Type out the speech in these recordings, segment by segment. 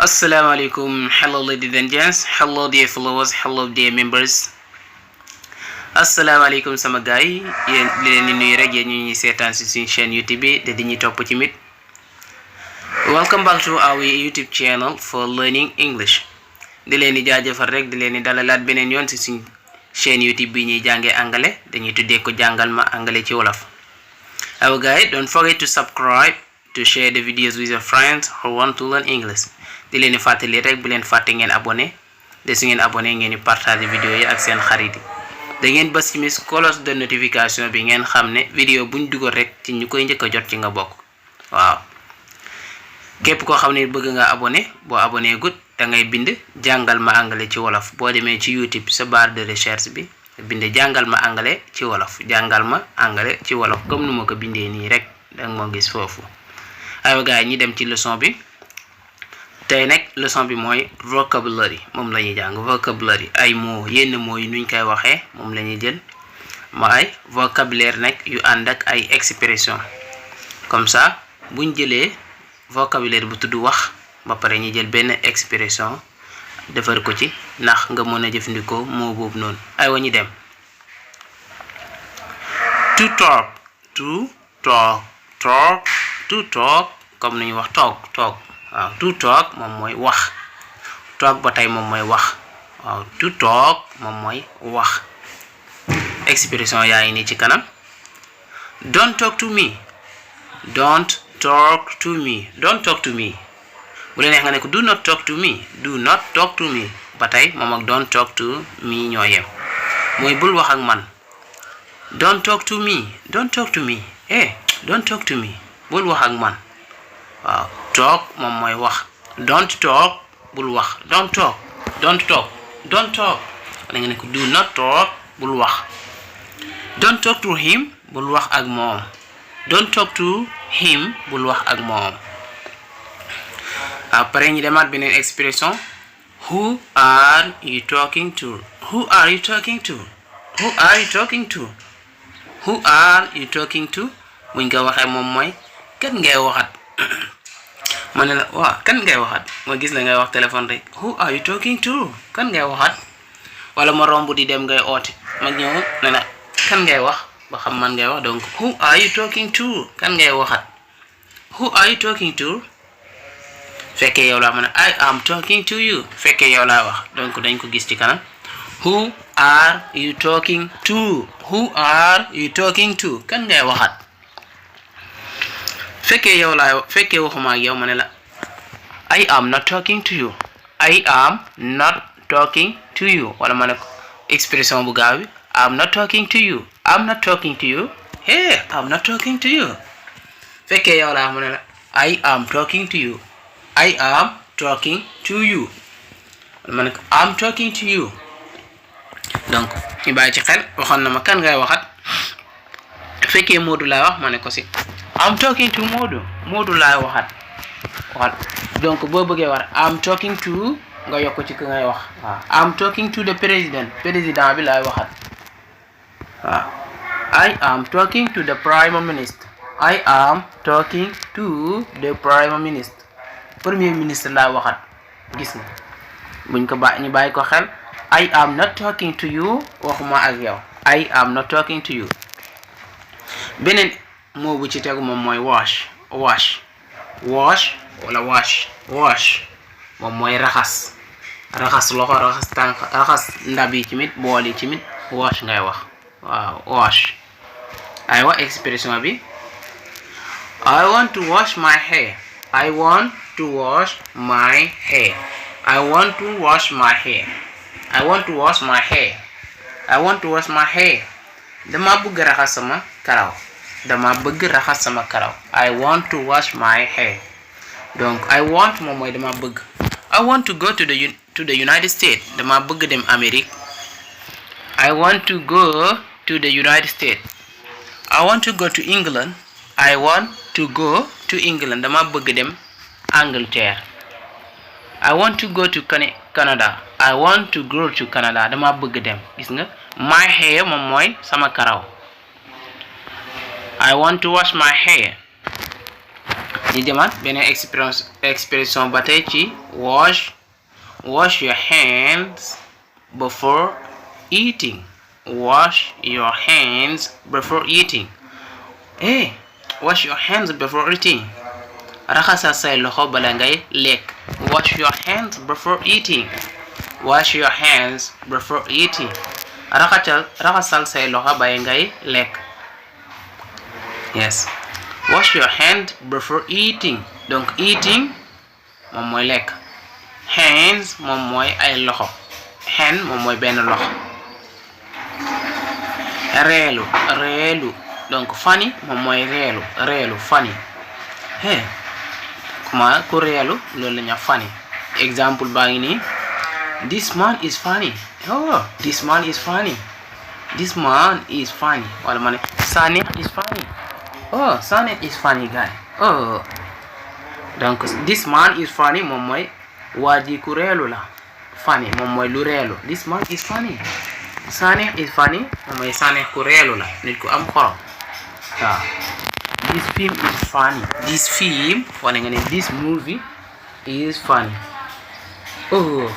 Assalamu alaikum. Hello ladies and gents. Hello dear followers. Hello dear members. Assalamu alaikum sama gaay yeen li leen di nuyu rek yeen ñi sétane ci suñu chaîne YouTube bi te di ñi top ci mit. Welcome back to our YouTube channel for learning English. Di leen di jaajeufal rek di leen di dalalat benen yoon ci suñu chaîne YouTube bi ñi jàngé anglais dañuy tuddé ko jangal ma anglais ci wolof. Our guys, don't forget to subscribe, to share the videos with your friends who want to learn English. Di leen di fàttali rek bu leen fàtte ngeen abonné de su ngeen abonné ngeen di partager vidéo yi ak seen xarit yi da ngeen bës ci cloche de notification bi ngeen xam ne vidéo buñ dugal rek ci ñu koy njëkk a jot ci nga bokk. Waaw képp koo xam ne bëgg nga abonné boo abonné gut da ngay bind jàngal ma anglais ci wolof boo demee ci YouTube sa barre de recherche bi bind jàngal ma anglais ci wolof jàngal ma anglais ci wolof comme nu ma ko bindee nii rek da nga moo gis foofu. Aywa gars yi ñi dem ci leçon bi. Tay nek leçon bi moy vocabulary mom lañuy jang vocabulary ay mots yenn mots yi nuñ koy waxe mom lañuy jël may vocabulaire nek yu and ak ay expression comme ça buñ jëlé vocabulaire bu tuddu wax ba paré ñi jël ben expression defar ko ci nax nga mëna jëfëndiko mot bobu non ay wañi dem to talk comme ñu wax talk waaw to talk moom mooy wax talk ba tey moom mooy wax waaw to talk moom mooy wax expression yaa ngi nii ci kanam don't talk to me bu la neex nga ne ko do not talk to me ba tey moom ak don't talk to me ñoo yem mooy bul wax ak man don't talk to me don't talk to me bul wax ak man waaw talk moom mooy wax don't talk bul wax don't talk wala nga ne ko do not talk bul wax don't talk to him bul wax ak moom don't talk to him bul wax ak moom. Après ñu demaat beneen expression who are you talking to buñ ko waxee moom mooy kan ngay waxat mané la wa kan ngay waxat mo gis la ngay wax téléphone rek who are you talking to kan ngay waxat wala mo rombu di dem ngay oté ma ñew na kan ngay wax ba xam man ngay wax donc who are you talking to kan ngay waxat who are you talking to fekke yow la mané I am talking to you fekke yow la wax donc dañ ko gis ci kanam who are you talking to kan ngay waxat fekke yow la fekke waxuma ak yow mané la I am not talking to you wala mané expression bu gaaw bi I'm not talking to you hey I'm not talking to you fekke yow la mané la I am talking to you wala mané I'm talking to you donc ñu bay ci xel waxon na ma kan ngay waxat fekke Modou la wax mané ko ci I'm talking to Modou la waxat donc bo bëggé war I'm talking to nga yokko ci ngay wax I'm talking to the président bi lay waxat I am talking to the prime minister premier ministre la waxat gis nga buñ ko ñu bay ko xel I am not talking to you waxuma ak yow I am not talking to you benen mo bu ci tegu mom moy wash wala wash mom moy raxas loxo raxas tank raxas ndabi ci mit booli ci mit wash ngay wax waaw wash aywa expression bi I want to wash my hair dama bëgg raxas sama karaw I want to wash my hair donc I want moom mooy dama bëgg I want to go to the United States dama bëgg dem Amérique I want to go to the United States I want to go to England dama bëgg dem Angleterre I want to go to Canada dama bëgg dem gis nga my hair moom mooy sama karaw I want to wash my hair ñu demaat beneen expression ba tey ci wash your hands before eating. Wash your hands before eating. Wash your hands before eating. Raxasal say loxo bala ngay lekk. Wash your hands before eating. Wash your hands before eating. Raxasal say loxo bala ngay lekk. Yes. Wash your hand before eating. Donc eating moom mooy lekk. Hands moom mooy ay loxo. Hand moom mooy benn loxo. Reelu. Donc funny moom mooy reelu funny. Comment ku reelu loolu la ñu funny. Exemple baa ngi nii. This man is funny. This man is funny. This man is funny. Wala ma ne Sane is funny. Sane is funny guy. Donc this man is funny moom mooy waa ji ku reelu la. Funny moom mooy lu reelu. This man is funny. Sane is funny moom mooy Sane ku reelu la nit ku am xorom. waaw this film is funny. This film wala nga ne this movie is funny.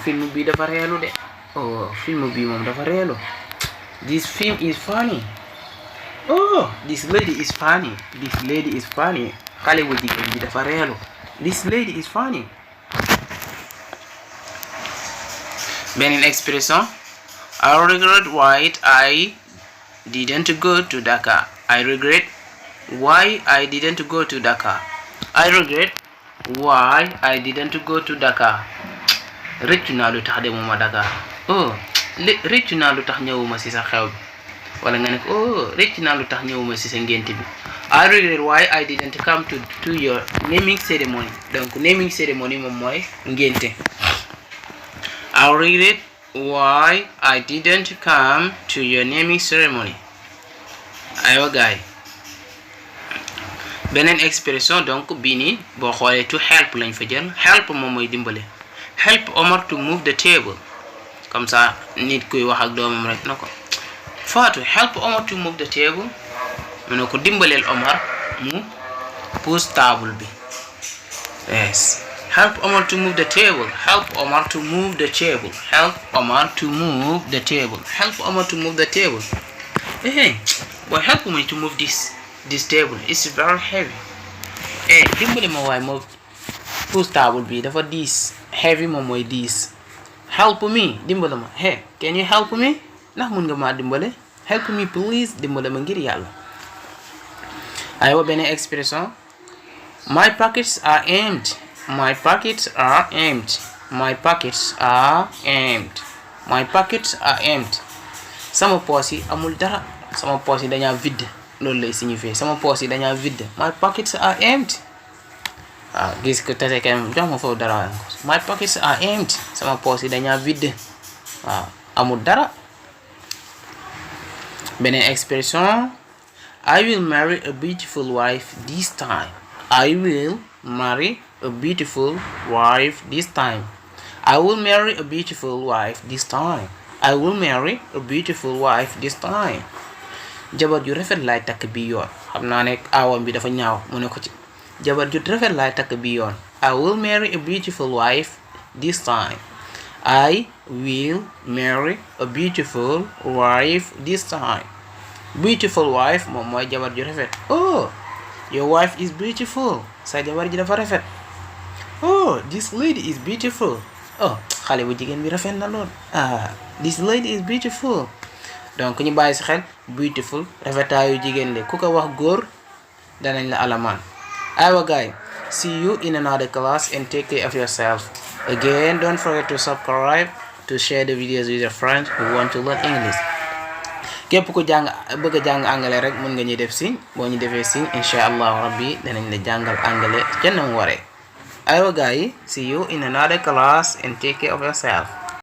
Film bi dafa reelu de. Film bi moom dafa reelu. This film is funny. This lady is funny. This lady is funny. Xale bu jigéen bi dafa reelu. This lady is funny. Beneen expression. I regret why I didn't go to Dakar. I regret why I didn't go to Dakar. I regret why I didn't go to Dakar. Rëccu naa lu tax demuma Dakar. Rëccu naa lu tax ñëwuma ci sa xew bi. Wala nga ne rëccu naa lu tax ñëwuma ci sa ngénte bi. I regret why I didn't come to your naming ceremony. Donc naming ceremony moom mooy ngénte. I regret why I didn't come to your naming ceremony. Aywa gaay beneen expression donc bii nii boo xoolee to help lañ fa jël. Help moom mooy dimbale. Help Omar to move the table. Comme ça nit kuy wax ak doomam rek na ko Fatou help Omar to move the table. mu ne ko dimbaleel Omar mu pousse table bi. Yes. Help Omar to move the table. Help Omar to move the table. Help Omar to move the table. Help Omar to move the table. Boy, help me to move this table. It's very heavy. Dimbali ma waay ma pousse table bi dafa diis. Heavy moom mooy diis. Help me dimbali ma. Can you help me? Ndax mun nga ma dimbale? Help me please. Dimbali ma ngir yàlla. Aywa beneen expression. My pockets are empty. My pockets are empty. My pockets are empty. My pockets are empty. Sama poos yi amul dara. Sama poos yi dañaa vide. Loolu lay signifier. Sama poos yi dañaa vide. My pockets are empty. Gis ko tase kenn jox ma foofu dara. My pockets are empty. Sama poos yi dañaa vide. Amul dara. Beneen expression. I will marry a beautiful wife this time. I will marry a beautiful wife this time. I will marry a beautiful wife this time. I will marry a beautiful wife this time. Jabar ju rafet laay takk bi yoon. Xam naa ne aawam bi dafa ñaaw mu ne ko ci. Jabar ju rafet laay takk bi yoon. I will marry a beautiful wife this time. I will marry a beautiful wife this time. Beautiful wife moom mooy jabar ju rafet. Your wife is beautiful. Sa jabar ji dafa rafet. This lady is beautiful. Xale bu jigéen bi rafet na lool. This lady is beautiful. Donc ñu bàyyi si xel beautiful rafetaayu jigéen le ku ko wax góor danañ la alamaan. Aywa gaay, see you in another class and take care of yourself. Again, don't forget to subscribe, to share the videos with your friends who want to learn English. Képp ku bëgg a jàng anglais rek mën nga ñu def signe. Boo ñu defee signe incha allahu rabbi danañ la jàngal anglais ca na mu waree. Aywa gaay, see you in another class and take care of yourself.